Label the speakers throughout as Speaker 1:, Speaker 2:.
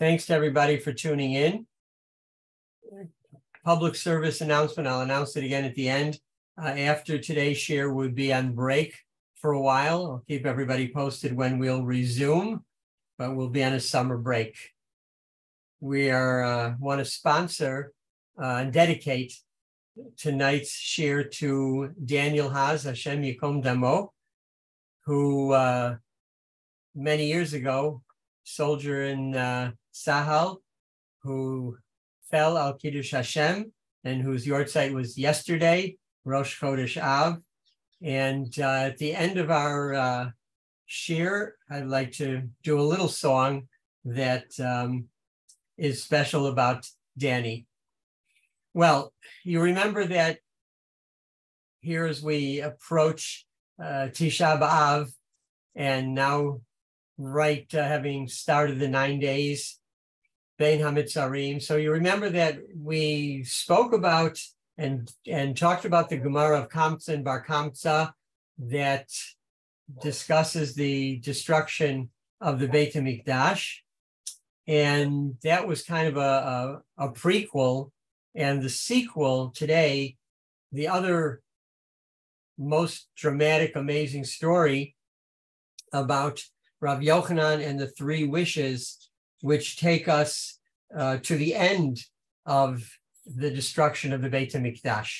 Speaker 1: Thanks to everybody for tuning in. Public service announcement, I'll announce it again at the end. After today's share, we'll be on break for a while. I'll keep everybody posted when we'll resume, but we'll be on a summer break. We want to sponsor and dedicate tonight's share to Daniel Haas, Hashem Yikom Damo, who many years ago, soldier in Sahel, who fell al Kiddush Hashem, and whose yahrzeit was yesterday, Rosh Chodesh Av. And at the end of our shir, I'd like to do a little song that is special about Danny. Well, you remember that here as we approach Tisha B'Av, and now having started the 9 days, Bein HaMitzarim. So you remember that we spoke about and talked about the Gemara of Kamsa and Bar Kamsa that discusses the destruction of the Beit HaMikdash. And that was kind of a prequel. And the sequel today, the other most dramatic, amazing story about Rav Yochanan and the 3 wishes, which take us to the end of the destruction of the Beit HaMikdash.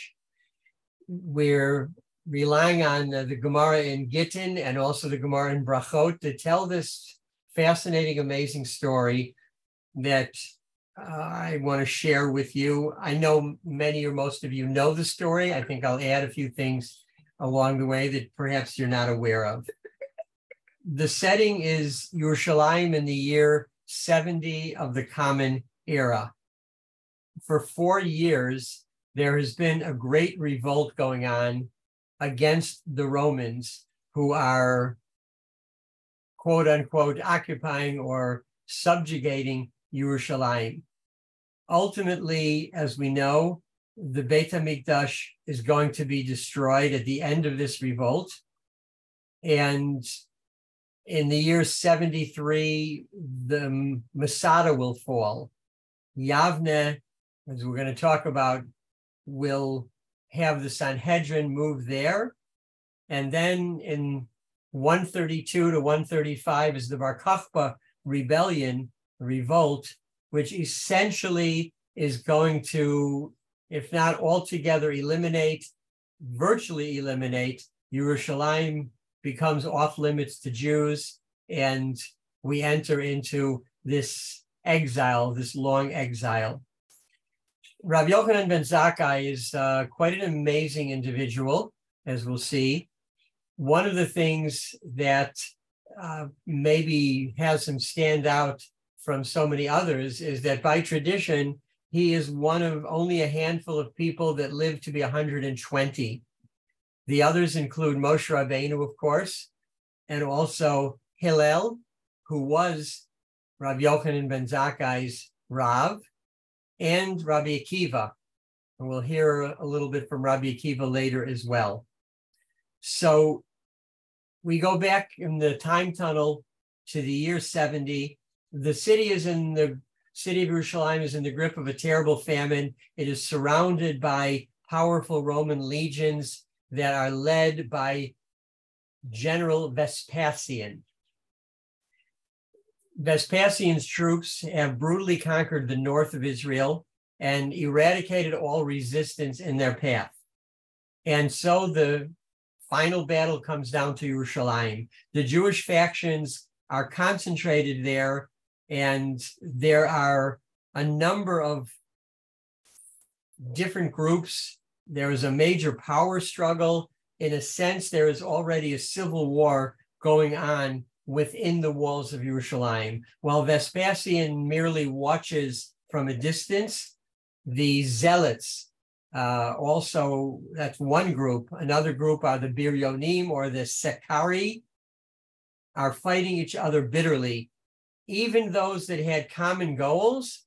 Speaker 1: We're relying on the Gemara in Gittin and also the Gemara in Brachot to tell this fascinating, amazing story that I want to share with you. I know many or most of you know the story. I think I'll add a few things along the way that perhaps you're not aware of. The setting is Yerushalayim in the year 70 of the Common Era. For 4 years, there has been a great revolt going on against the Romans who are, quote unquote, occupying or subjugating Yerushalayim. Ultimately, as we know, the Beit HaMikdash is going to be destroyed at the end of this revolt. And in the year 73, the Masada will fall. Yavne, as we're going to talk about, will have the Sanhedrin move there. And then in 132 to 135 is the Bar Kokhba rebellion, revolt, which essentially is going to, if not altogether virtually eliminate, Yerushalayim becomes off limits to Jews, and we enter into this exile, this long exile. Rav Yochanan ben Zakkai is quite an amazing individual, as we'll see. One of the things that maybe has him stand out from so many others is that by tradition, he is one of only a handful of people that live to be 120. The others include Moshe Rabbeinu, of course, and also Hillel, who was Rav Yochanan ben Zakkai's Rav, and Rabbi Akiva. And we'll hear a little bit from Rabbi Akiva later as well. So we go back in the time tunnel to the year 70. The city of Yerushalayim is in the grip of a terrible famine. It is surrounded by powerful Roman legions that are led by General Vespasian. Vespasian's troops have brutally conquered the north of Israel and eradicated all resistance in their path. And so the final battle comes down to Yerushalayim. The Jewish factions are concentrated there, and there are a number of different groups. There is a major power struggle. In a sense, there is already a civil war going on within the walls of Yerushalayim. While Vespasian merely watches from a distance, the zealots, also, that's one group. Another group are the Biryonim, or the Sekari, are fighting each other bitterly. Even those that had common goals,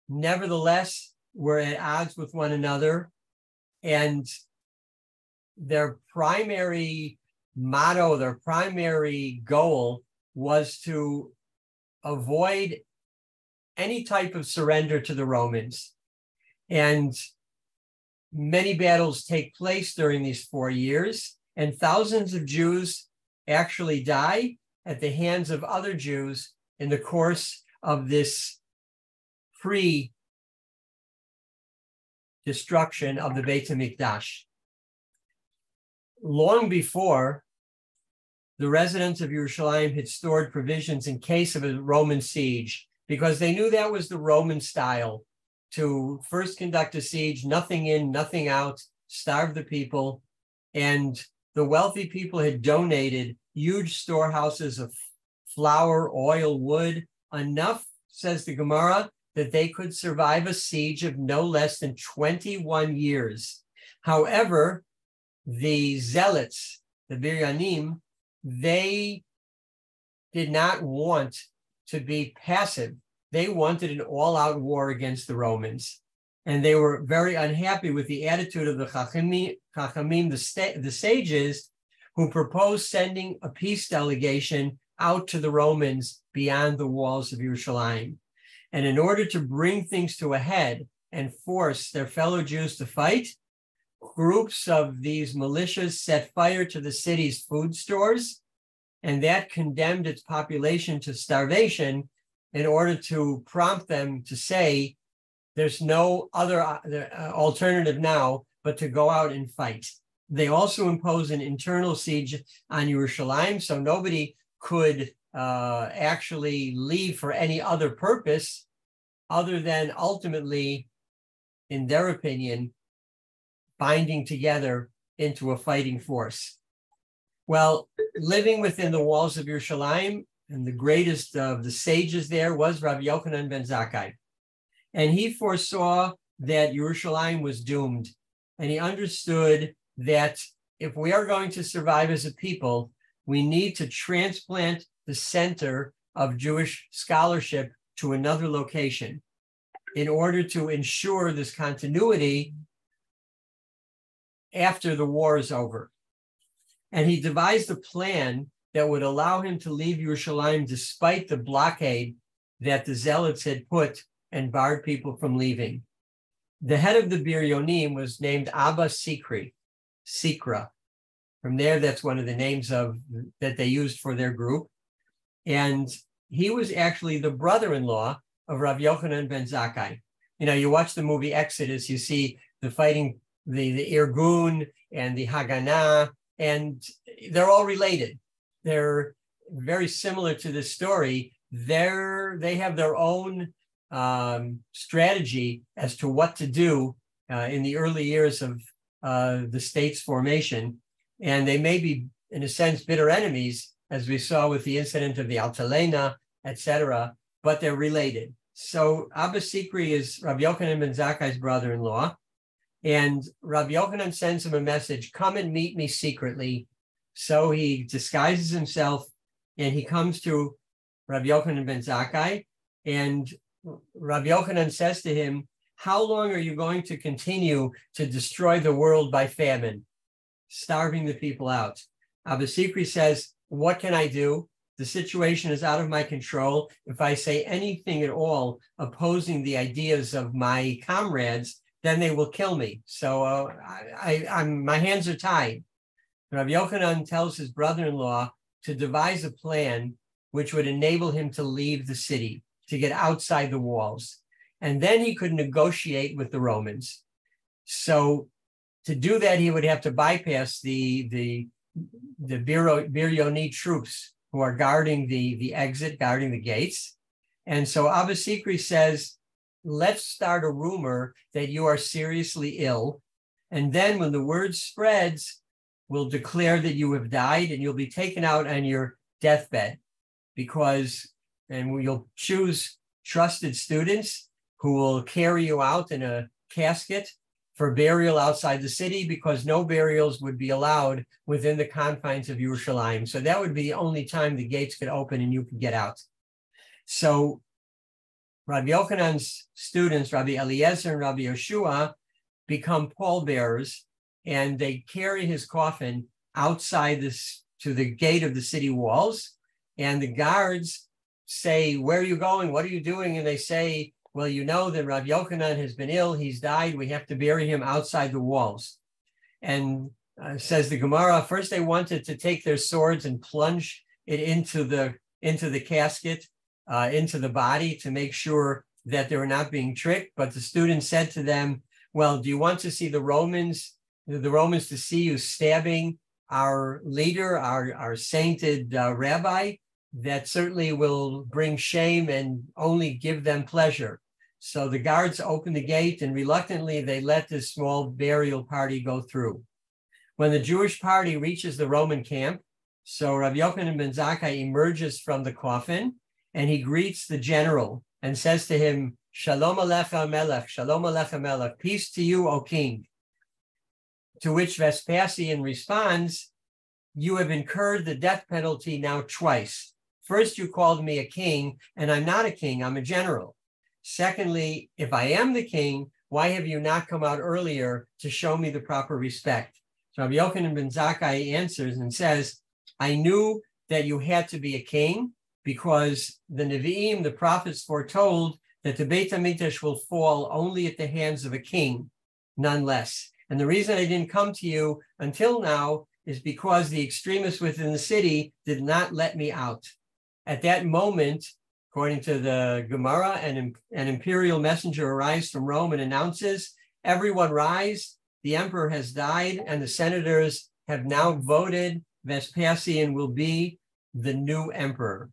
Speaker 1: nevertheless, were at odds with one another. And their primary motto, their primary goal was to avoid any type of surrender to the Romans. And many battles take place during these 4 years, and thousands of Jews actually die at the hands of other Jews in the course of this pre-destruction of the Beit HaMikdash. Long before, the residents of Yerushalayim had stored provisions in case of a Roman siege, because they knew that was the Roman style, to first conduct a siege, nothing in, nothing out, starve the people. And the wealthy people had donated huge storehouses of flour, oil, wood, enough, says the Gemara, that they could survive a siege of no less than 21 years. However, the zealots, the Biryanim, they did not want to be passive. They wanted an all-out war against the Romans. And they were very unhappy with the attitude of the Chachamim, the sages, who proposed sending a peace delegation out to the Romans beyond the walls of Yerushalayim. And in order to bring things to a head and force their fellow Jews to fight, groups of these militias set fire to the city's food stores, and that condemned its population to starvation in order to prompt them to say, there's no other alternative now but to go out and fight. They also imposed an internal siege on Yerushalayim, so nobody could actually leave for any other purpose other than ultimately, in their opinion, binding together into a fighting force. Well, living within the walls of Yerushalayim, and the greatest of the sages there was Rav Yochanan ben Zakkai. And he foresaw that Yerushalayim was doomed. And he understood that if we are going to survive as a people, we need to transplant the center of Jewish scholarship to another location in order to ensure this continuity after the war is over. And he devised a plan that would allow him to leave Yerushalayim despite the blockade that the zealots had put and barred people from leaving. The head of the Biryonim was named Abba Sikra. From there, that's one of the names that they used for their group. And he was actually the brother-in-law of Rav Yochanan ben Zakkai. You know, you watch the movie Exodus, you see the fighting, the Irgun and the Haganah, and they're all related. They're very similar to this story. They have their own strategy as to what to do in the early years of the state's formation. And they may be, in a sense, bitter enemies, as we saw with the incident of the Altalena, etc., but they're related. So Abba Sikri is Rav Yochanan ben Zakkai's brother-in-law, and Rav Yochanan sends him a message, come and meet me secretly. So he disguises himself, and he comes to Rav Yochanan ben Zakkai, and Rav Yochanan says to him, how long are you going to continue to destroy the world by famine, starving the people out? Abba Sikri says, what can I do? The situation is out of my control. If I say anything at all opposing the ideas of my comrades, then they will kill me. So my hands are tied. Rav Yochanan tells his brother-in-law to devise a plan which would enable him to leave the city, to get outside the walls. And then he could negotiate with the Romans. So to do that, he would have to bypass the Biryoni troops who are guarding the exit, guarding the gates. And so Abba Sikri says, let's start a rumor that you are seriously ill. And then when the word spreads, we'll declare that you have died and you'll be taken out on your deathbed and you'll choose trusted students who will carry you out in a casket for burial outside the city, because no burials would be allowed within the confines of Yerushalayim. So that would be the only time the gates could open and you could get out. So Rabbi Yochanan's students, Rabbi Eliezer and Rabbi Yeshua, become pallbearers, and they carry his coffin outside to the gate of the city walls. And the guards say, where are you going? What are you doing? And they say, well, you know that Rav Yochanan has been ill. He's died. We have to bury him outside the walls. And says the Gemara, first they wanted to take their swords and plunge it into the casket, into the body to make sure that they were not being tricked. But the student said to them, well, do you want to see the Romans to see you stabbing our leader, our sainted rabbi? That certainly will bring shame and only give them pleasure. So the guards opened the gate, and reluctantly they let this small burial party go through. When the Jewish party reaches the Roman camp, so Rav Yochanan ben Zakkai emerges from the coffin, and he greets the general and says to him, Shalom Alecha Melech, Shalom Alecha Melech, peace to you, O king. To which Vespasian responds, you have incurred the death penalty now twice. First, you called me a king, and I'm not a king, I'm a general. Secondly, if I am the king, why have you not come out earlier to show me the proper respect? So Rabbi Yochanan ben Zakkai answers and says, I knew that you had to be a king because the Nevi'im, the prophets, foretold that the Beit HaMikdash will fall only at the hands of a king, none less. And the reason I didn't come to you until now is because the extremists within the city did not let me out. At that moment, according to the Gemara, an imperial messenger arrives from Rome and announces, everyone rise, the emperor has died, and the senators have now voted Vespasian will be the new emperor.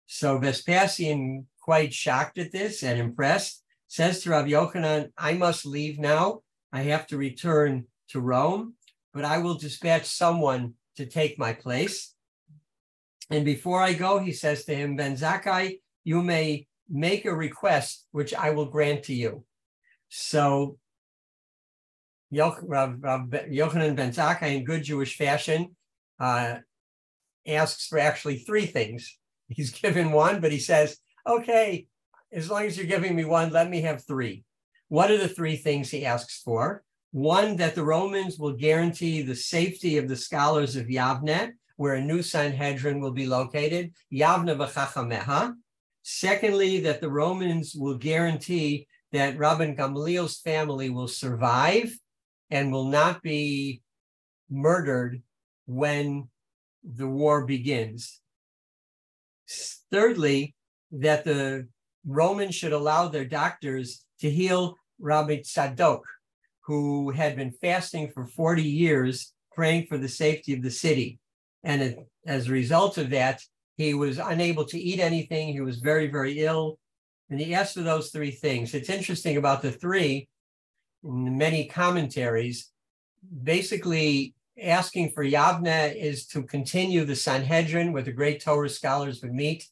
Speaker 1: So Vespasian, quite shocked at this and impressed, says to Rav Yochanan, I must leave now. I have to return to Rome, but I will dispatch someone to take my place. And before I go, he says to him, Ben Zakkai, you may make a request, which I will grant to you. So Rav Yochanan ben Zakkai, in good Jewish fashion, asks for actually three things. He's given one, but he says, okay, as long as you're giving me one, let me have three. What are the three things he asks for? One, that the Romans will guarantee the safety of the scholars of Yavne, where a new Sanhedrin will be located, Yavne v'chachameha. Secondly, that the Romans will guarantee that Rabban Gamliel's family will survive and will not be murdered when the war begins. Thirdly, that the Romans should allow their doctors to heal Rabbi Tzadok, who had been fasting for 40 years, praying for the safety of the city. And as a result of that, he was unable to eat anything. He was very, very ill. And he asked for those three things. It's interesting about the three, in many commentaries, basically asking for Yavne is to continue the Sanhedrin where the great Torah scholars would meet.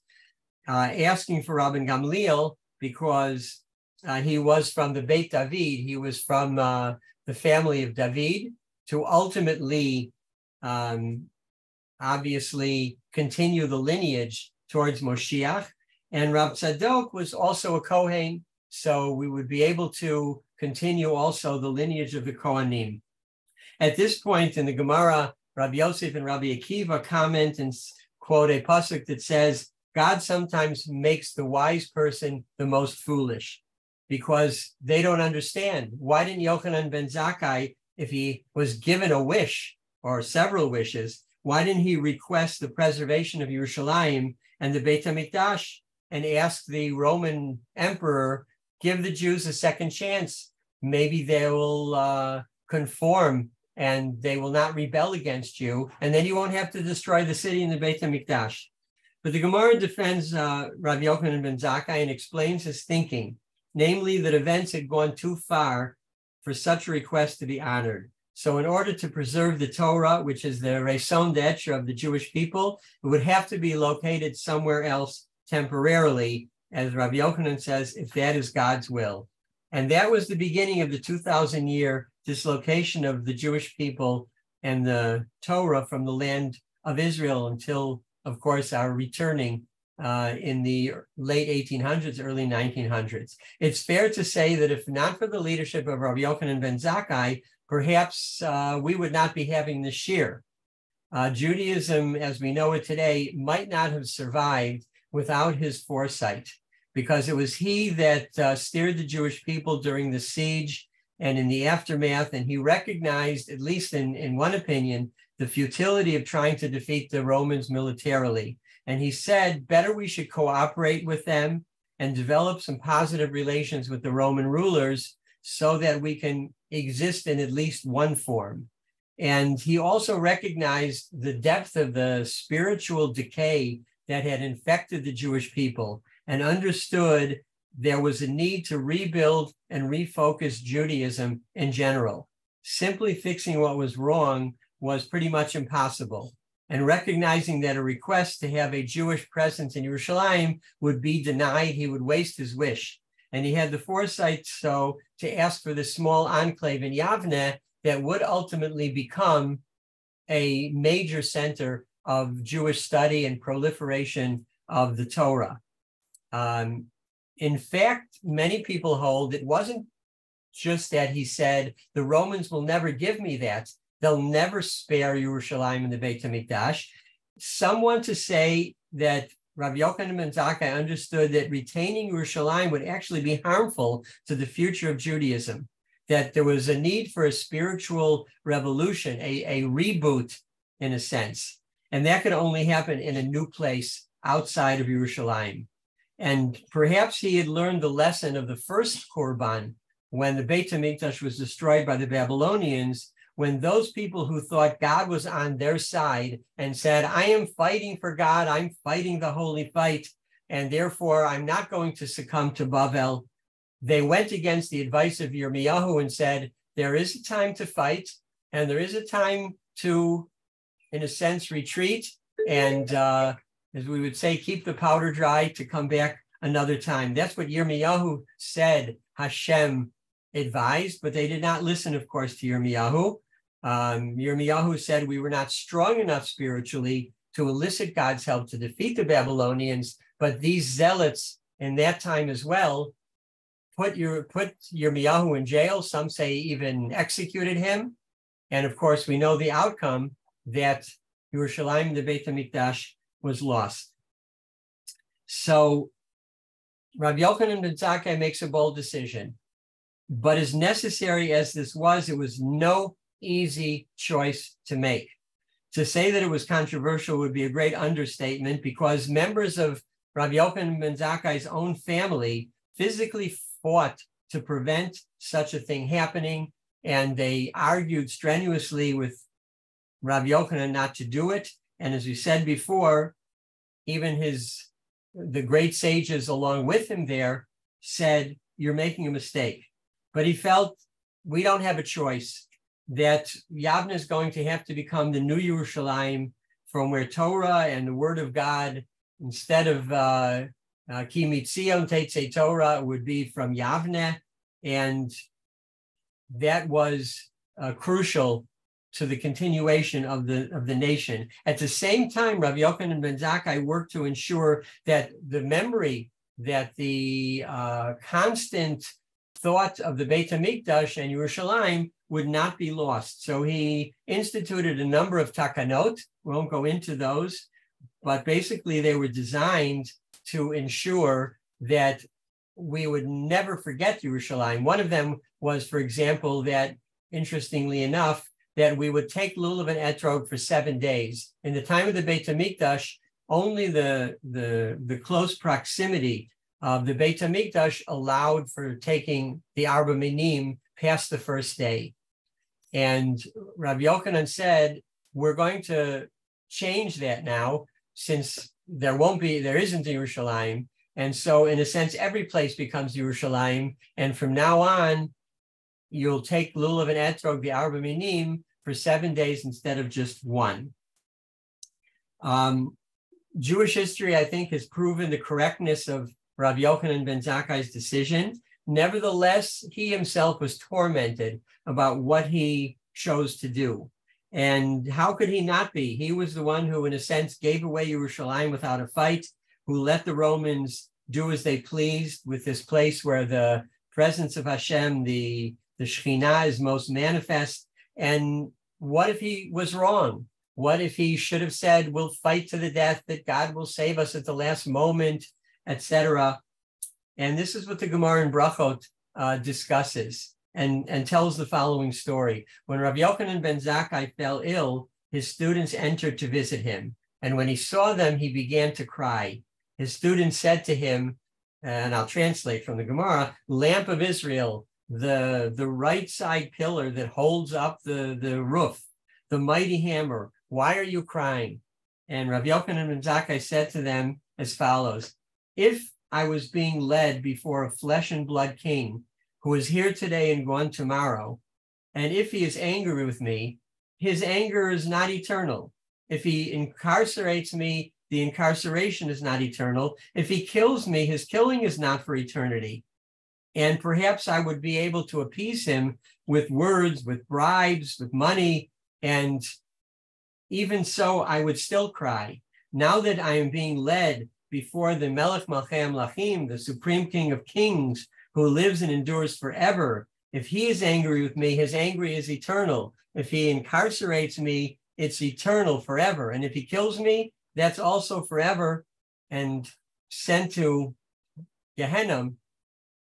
Speaker 1: Asking for Rabban Gamliel because he was from the Beit David, he was from the family of David, to ultimately, obviously, continue the lineage towards Moshiach. And Rab Tzadok was also a Kohen, so we would be able to continue also the lineage of the Kohanim. At this point in the Gemara, Rabbi Yosef and Rabbi Akiva comment and quote a pasuk that says, God sometimes makes the wise person the most foolish because they don't understand. Why didn't Yochanan ben Zakkai, if he was given a wish or several wishes, why didn't he request the preservation of Yerushalayim and the Beit HaMikdash and ask the Roman emperor, give the Jews a second chance? Maybe they will conform and they will not rebel against you, and then you won't have to destroy the city and the Beit HaMikdash. But the Gemara defends Rav Yochanan ben Zakkai and explains his thinking, namely that events had gone too far for such a request to be honored. So in order to preserve the Torah, which is the raison d'etre of the Jewish people, it would have to be located somewhere else temporarily, as Rav Yochanan says, if that is God's will. And that was the beginning of the 2,000-year dislocation of the Jewish people and the Torah from the land of Israel until, of course, our returning in the late 1800s, early 1900s. It's fair to say that if not for the leadership of Rabbi Yochanan ben Zakkai, perhaps we would not be having this shiur. Judaism, as we know it today, might not have survived without his foresight, because it was he that steered the Jewish people during the siege and in the aftermath, and he recognized, at least in one opinion, the futility of trying to defeat the Romans militarily. And he said, better we should cooperate with them and develop some positive relations with the Roman rulers so that we can exist in at least one form. And he also recognized the depth of the spiritual decay that had infected the Jewish people and understood there was a need to rebuild and refocus Judaism in general. Simply fixing what was wrong was pretty much impossible. And recognizing that a request to have a Jewish presence in Yerushalayim would be denied, he would waste his wish. And he had the foresight so to ask for this small enclave in Yavne that would ultimately become a major center of Jewish study and proliferation of the Torah. In fact, many people hold it wasn't just that he said, the Romans will never give me that. They'll never spare Yerushalayim and the Beit HaMikdash. Some want to say that Rav Yochanan ben Zakkai understood that retaining Yerushalayim would actually be harmful to the future of Judaism, that there was a need for a spiritual revolution, a reboot in a sense. And that could only happen in a new place outside of Yerushalayim. And perhaps he had learned the lesson of the first Korban when the Beit HaMikdash was destroyed by the Babylonians, when those people who thought God was on their side and said, I am fighting for God, I'm fighting the holy fight, and therefore I'm not going to succumb to Bavel. They went against the advice of Yirmiyahu and said, there is a time to fight, and there is a time to, in a sense, retreat, and as we would say, keep the powder dry to come back another time. That's what Yirmiyahu said Hashem advised, but they did not listen, of course, to Yirmiyahu. Yirmiyahu said we were not strong enough spiritually to elicit God's help to defeat the Babylonians, but these zealots in that time as well put Yirmiyahu in jail. Some say even executed him. And of course, we know the outcome, that Yerushalayim, the Beit HaMikdash, was lost. So Rav Yochanan ben Zakkai makes a bold decision. But as necessary as this was, it was no easy choice to make. To say that it was controversial would be a great understatement, because members of Rav Yochanan ben Zakkai's own family physically fought to prevent such a thing happening, and they argued strenuously with Rav Yochanan not to do it. And as we said before, even the great sages along with him there said, you're making a mistake. But he felt we don't have a choice, that Yavne is going to have to become the new Yerushalayim, from where Torah and the Word of God, instead of Ki Mitzion Teitzei Torah, would be from Yavne. And that was crucial to the continuation of the nation. At the same time, Rav Yochanan ben Zakkai worked to ensure that the memory, that the constant thought of the Beit HaMikdash and Yerushalayim would not be lost. So he instituted a number of takanot. We won't go into those, but basically they were designed to ensure that we would never forget Yerushalayim. One of them was, for example, that, interestingly enough, that we would take lulav and etrog for 7 days. In the time of the Beit HaMikdash, only the close proximity of the Beit HaMikdash allowed for taking the Arba Minim past the first day. And Rav Yochanan said, we're going to change that now, since there isn't Yerushalayim. And so in a sense, every place becomes Yerushalayim. And from now on, you'll take lulav and etrog, the Arba Minim, for 7 days instead of just one. Jewish history, I think, has proven the correctness of Rav Yochanan ben Zakkai's decision. Nevertheless, he himself was tormented about what he chose to do. And how could he not be? He was the one who, in a sense, gave away Yerushalayim without a fight, who let the Romans do as they pleased with this place where the presence of Hashem, the Shekhinah, is most manifest. And what if he was wrong? What if he should have said, we'll fight to the death, that God will save us at the last moment, etc.? And this is what the Gemara in Brachot discusses and tells the following story. When Rav Yochanan ben Zakkai fell ill, his students entered to visit him. And when he saw them, he began to cry. His students said to him, and I'll translate from the Gemara, Lamp of Israel, the right side pillar that holds up the roof, the mighty hammer, why are you crying? And Rav Yochanan ben Zakkai said to them as follows: if I was being led before a flesh and blood king who is here today and gone tomorrow, and if he is angry with me, his anger is not eternal. If he incarcerates me, the incarceration is not eternal. If he kills me, his killing is not for eternity. And perhaps I would be able to appease him with words, with bribes, with money, and even so, I would still cry. Now that I am being led before the Melech Malchei Amlachim, the Supreme King of Kings, who lives and endures forever, if he is angry with me, his anger is eternal. If he incarcerates me, it's eternal forever. And if he kills me, that's also forever and sent to Gehenna,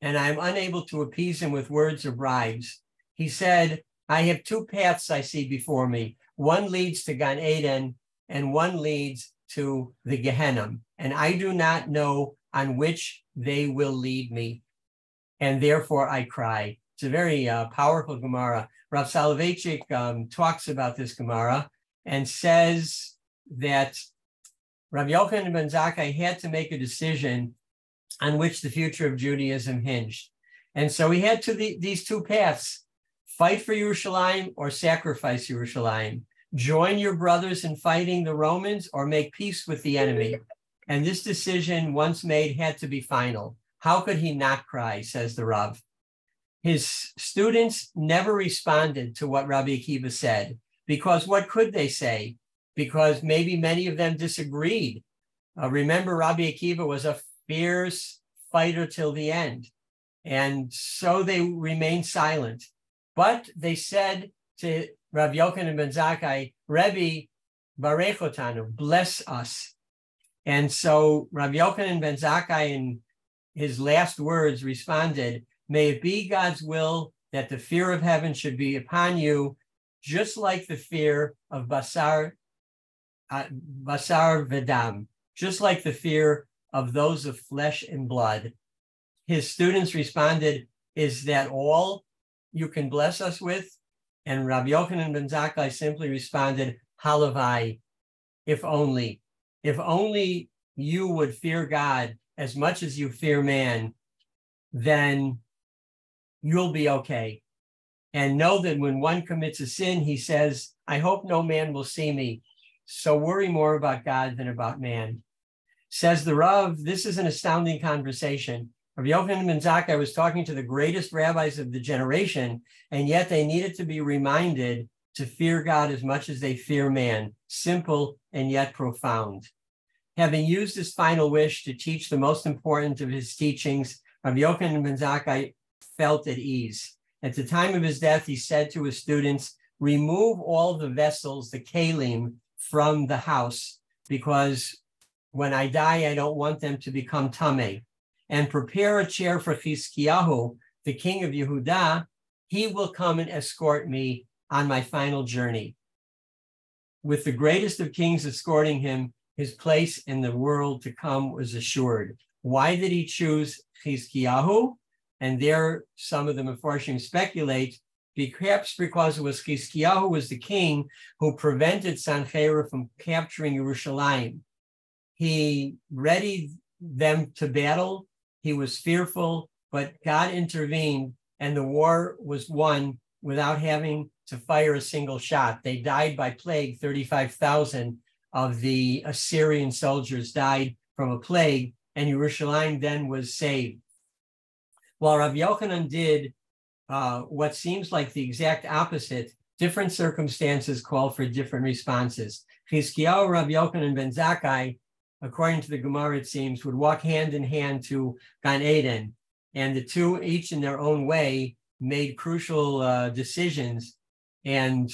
Speaker 1: and I'm unable to appease him with words or bribes. He said, I have two paths I see before me. One leads to Gan Eden, and one leads to the Gehenna, and I do not know on which they will lead me, and therefore I cry. It's a very powerful Gemara. Rav Soloveitchik talks about this Gemara and says that Rav Yochanan ben Zakkai had to make a decision on which the future of Judaism hinged. And so he had these two paths: fight for Yerushalayim or sacrifice Yerushalayim. Join your brothers in fighting the Romans or make peace with the enemy. And this decision, once made, had to be final. How could he not cry, says the Rav. His students never responded to what Rabbi Akiva said, because what could they say? Because maybe many of them disagreed. Remember, Rabbi Akiva was a fierce fighter till the end. And so they remained silent. But they said to Rav Yochanan ben Zakkai, Rebbe, Barech Otanu, bless us. And so Rav Yochanan ben Zakkai, in his last words, responded, may it be God's will that the fear of heaven should be upon you, just like the fear of Basar Vedam, just like the fear of those of flesh and blood. His students responded, is that all you can bless us with? And Rabbi Yochanan ben Zakkai simply responded, Halavai, if only you would fear God as much as you fear man, then you'll be okay. And know that when one commits a sin, he says, I hope no man will see me. So worry more about God than about man. Says the Rav, this is an astounding conversation. Rabbi Yochanan ben Zakkai was talking to the greatest rabbis of the generation, and yet they needed to be reminded to fear God as much as they fear man. Simple and yet profound. Having used his final wish to teach the most important of his teachings, Rabbi Yochanan ben Zakkai felt at ease. At the time of his death, he said to his students, remove all the vessels, the kelim, from the house, because when I die, I don't want them to become tameh. And prepare a chair for Chizkiyahu, the king of Yehuda. He will come and escort me on my final journey. With the greatest of kings escorting him, his place in the world to come was assured. Why did he choose Chizkiyahu? And there, some of the Mefarshim speculate, perhaps because it was Chizkiyahu was the king who prevented Sancheira from capturing Yerushalayim. He readied them to battle. He was fearful, but God intervened, and the war was won without having to fire a single shot. They died by plague. 35,000 of the Assyrian soldiers died from a plague, and Yerushalayim then was saved. While Rav Yochanan did what seems like the exact opposite, different circumstances call for different responses. Chizkiyahu, Rav Yochanan ben Zakkai, according to the Gemara, it seems, would walk hand in hand to Gan Eden. And the two, each in their own way, made crucial decisions. And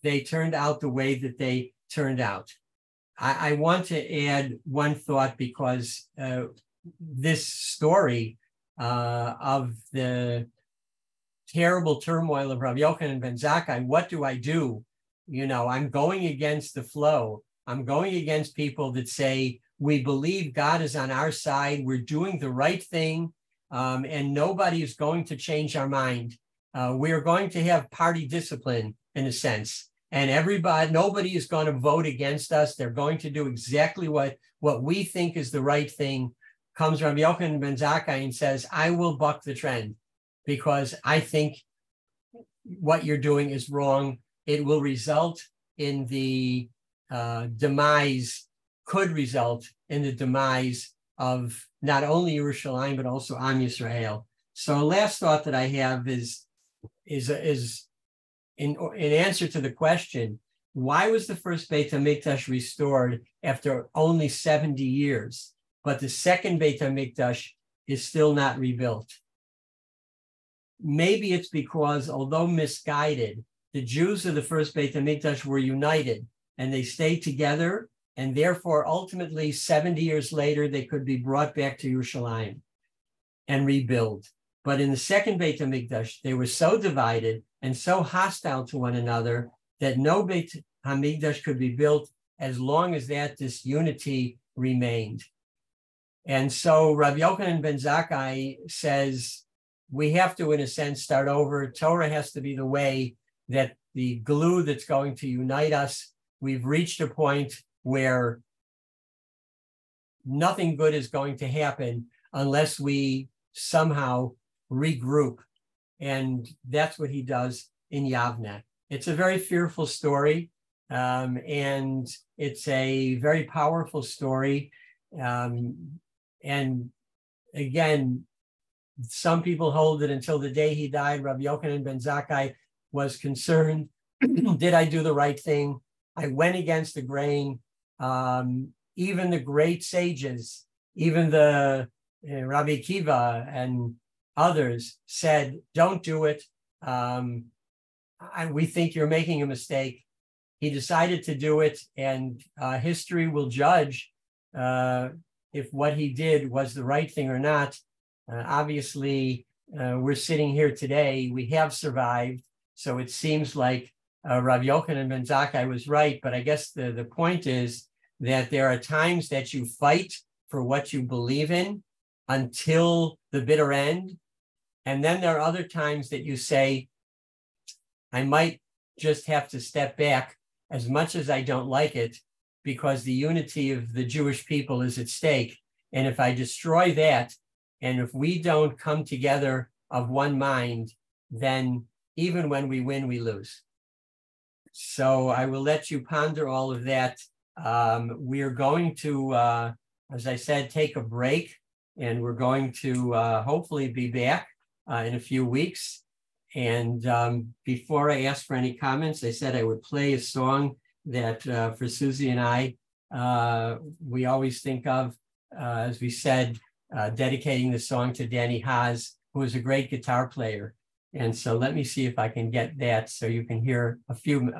Speaker 1: they turned out the way that they turned out. I want to add one thought, because this story of the terrible turmoil of Rav Yochanan ben Zakkai, what do I do? You know, I'm going against the flow. I'm going against people that say, we believe God is on our side, we're doing the right thing, and nobody is going to change our mind. We're going to have party discipline, in a sense. And nobody is going to vote against us. They're going to do exactly what we think is the right thing. Comes Rabbi Yochanan ben Zakkai and says, I will buck the trend, because I think what you're doing is wrong. It will result in the could result in the demise of not only Yerushalayim, but also Am Yisrael. So last thought that I have is in answer to the question, why was the first Beit HaMikdash restored after only 70 years, but the second Beit HaMikdash is still not rebuilt? Maybe it's because, although misguided, the Jews of the first Beit HaMikdash were united and they stayed together, and therefore ultimately 70 years later they could be brought back to Yerushalayim and rebuild. But in the second Beit HaMikdash, they were so divided and so hostile to one another that no Beit HaMikdash could be built as long as that disunity remained. And so Rav Yochanan ben Zakkai says, we have to, in a sense, start over. Torah has to be the way, that the glue that's going to unite us. We've reached a point where nothing good is going to happen unless we somehow regroup. And that's what he does in Yavne. It's a very fearful story, and it's a very powerful story. And again, some people hold that until the day he died, Rabbi Yochanan ben Zakkai was concerned, did I do the right thing? I went against the grain. Even the great sages, even the Rabbi Akiva and others said, don't do it. We think you're making a mistake. He decided to do it, and history will judge if what he did was the right thing or not. Obviously, we're sitting here today. We have survived. So it seems like Rav Yochanan ben Zakkai was right. But I guess the point is that there are times that you fight for what you believe in until the bitter end. And then there are other times that you say, I might just have to step back, as much as I don't like it, because the unity of the Jewish people is at stake. And if I destroy that, and if we don't come together of one mind, then even when we win, we lose. So I will let you ponder all of that. We are going to, as I said, take a break, and we're going to hopefully be back in a few weeks. And before I ask for any comments, I said I would play a song that for Susie and I, we always think of, as we said, dedicating the song to Danny Haas, who is a great guitar player. And so let me see if I can get that so you can hear a few